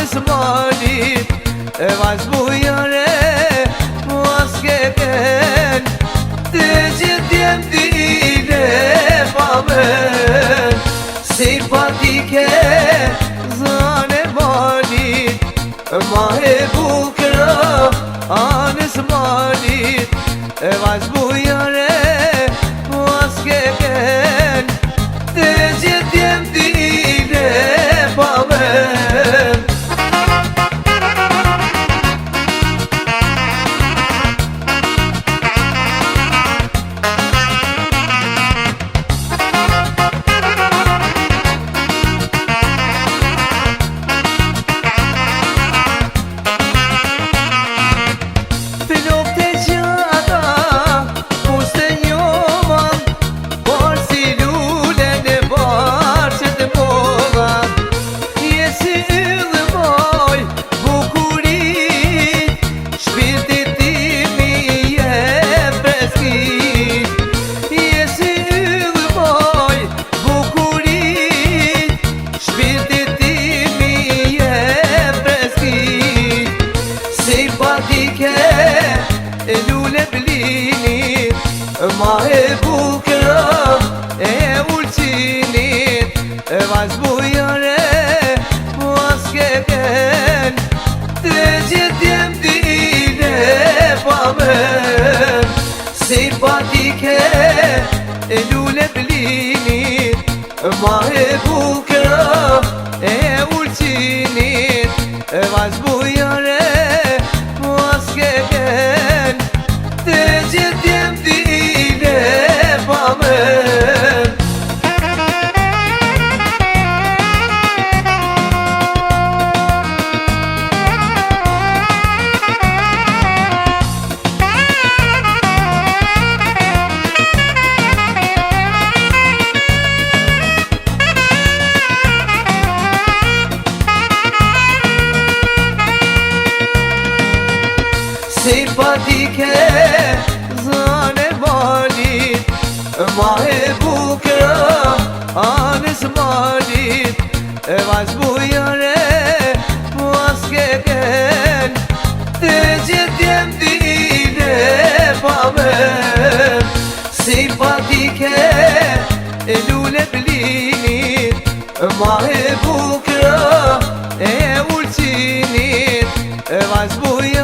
anës malit e vazh bujare mos ke ken të gjithjem dile pa men simpatike zane malit ma e bukra anës malit e vazh bujare mos ke ken të gjithjem dile pa men ma e bukra e ulqinit e vazh bujare mos ke ken të gjithjem dile pa men simpatike e lule blinit ma e bukra e ulqinit e vazh bujare mos ke ken të gjithjem dile pa men simpatike zane malit ma e bukra anës malit e vazh bujare mos ke ken të gjithjem dile pa men simpatike e lule blinit ma e bukra e ulqinit e vazh bujare